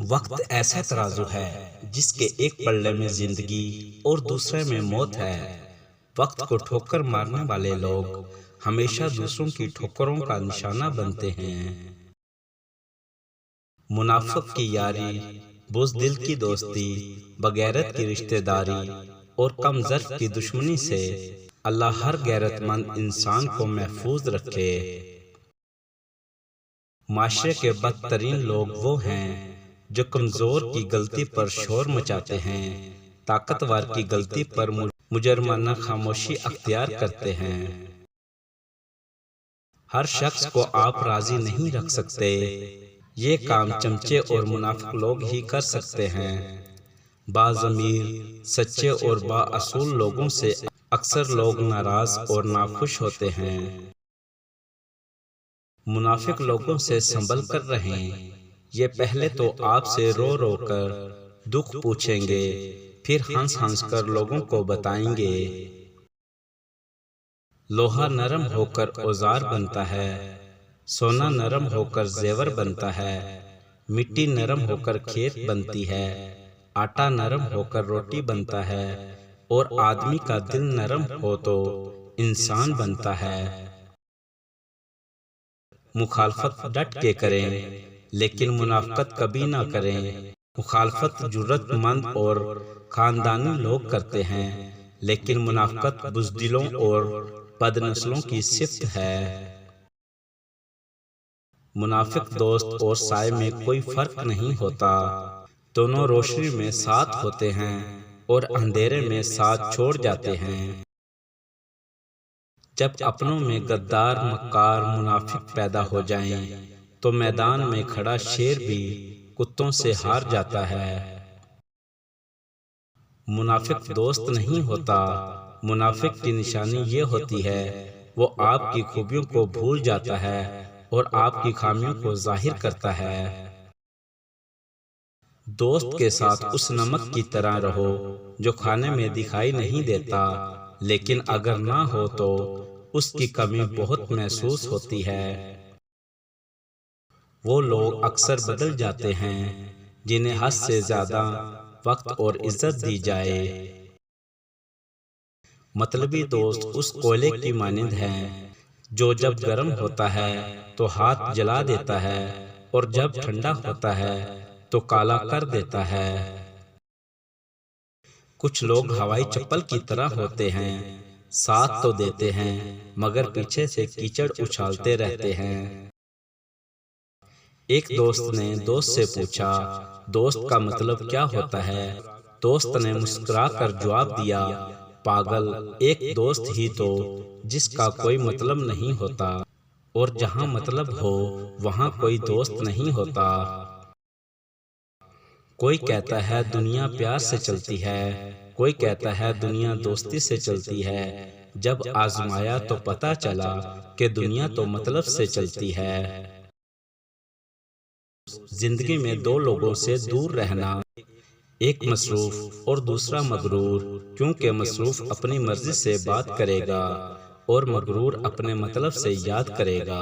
وقت ایسا ترازو ہے جس کے ایک پلڑے میں زندگی اور دوسرے میں موت ہے۔ وقت کو ٹھوکر مارنے والے لوگ ہمیشہ دوسروں کی ٹھوکروں کا نشانہ بنتے ہیں۔ منافق کی یاری، بزدل کی دوستی، بغیرت کی رشتہ داری اور کم ظرف کی دشمنی سے اللہ ہر غیرت مند انسان کو محفوظ رکھے۔ معاشرے کے بدترین لوگ وہ ہیں جو کمزور کی غلطی پر شور مچاتے ہیں، طاقتور کی غلطی پر مجرمانہ خاموشی اختیار کرتے ہیں۔ ہر شخص کو آپ راضی نہیں رکھ سکتے، یہ کام چمچے اور منافق لوگ ہی کر سکتے ہیں۔ باضمیر، سچے اور بااصول لوگوں سے اکثر لوگ ناراض اور ناخوش ہوتے ہیں۔ منافق لوگوں سے سنبھل کر رہیں، یہ پہلے تو آپ سے رو رو کر دکھ پوچھیں گے، پھر ہنس ہنس کر لوگوں کو بتائیں گے۔ لوہا نرم ہو کر اوزار بنتا ہے، سونا نرم ہو کر زیور بنتا ہے، مٹی نرم ہو کر کھیت بنتی ہے، آٹا نرم ہو کر روٹی بنتا ہے، اور آدمی کا دل نرم ہو تو انسان بنتا ہے۔ مخالفت ڈٹ کے کریں لیکن منافقت کبھی نہ کریں۔ مخالفت جرأت مند اور خاندانی لوگ کرتے ہیں، لیکن منافقت بزدلوں اور بد نسلوں کی صفت ہے۔ منافق دوست اور سائے میں کوئی فرق نہیں ہوتا، دونوں روشنی میں ساتھ ہوتے ہیں اور اندھیرے میں ساتھ چھوڑ جاتے ہیں۔ جب اپنوں میں غدار، مکار، منافق پیدا ہو جائیں تو میدان میں کھڑا شیر بھی کتوں سے ہار جاتا ہے۔ منافق دوست نہیں ہوتا، منافق کی نشانی یہ ہوتی ہے وہ آپ کی خوبیوں کو بھول جاتا ہے اور آپ کی خامیوں کو ظاہر کرتا ہے۔ دوست کے ساتھ اس نمک کی طرح رہو جو کھانے میں دکھائی نہیں دیتا، لیکن اگر نہ ہو تو اس کی کمی بہت محسوس ہوتی ہے۔ وہ لوگ اکثر بدل جاتے ہیں جنہیں حد سے زیادہ وقت اور عزت دی جائے۔ مطلبی دوست اس کوئلے کی مانند ہیں جو جب گرم ہوتا ہے تو ہاتھ جلا دیتا ہے اور جب ٹھنڈا ہوتا ہے تو کالا کر دیتا ہے۔ کچھ لوگ ہوائی چپل کی طرح ہوتے ہیں، ساتھ تو دیتے ہیں مگر پیچھے سے کیچڑ اچھالتے رہتے ہیں۔ ایک دوست نے دوست سے پوچھا، دوست کا مطلب کیا ہوتا ہے؟ دوست نے مسکرا کر جواب دیا، پاگل، ایک دوست ہی تو جس کا کوئی مطلب نہیں ہوتا، اور جہاں مطلب ہو وہاں کوئی دوست نہیں ہوتا۔ کوئی کہتا ہے دنیا پیار سے چلتی ہے، کوئی کہتا ہے دنیا دوستی سے چلتی ہے، جب آزمایا تو پتہ چلا کہ دنیا تو مطلب سے چلتی ہے۔ زندگی میں دو لوگوں سے دور رہنا، ایک مصروف اور دوسرا مغرور، کیونکہ مصروف اپنی مرضی سے بات کرے گا اور مغرور اپنے مطلب سے یاد کرے گا۔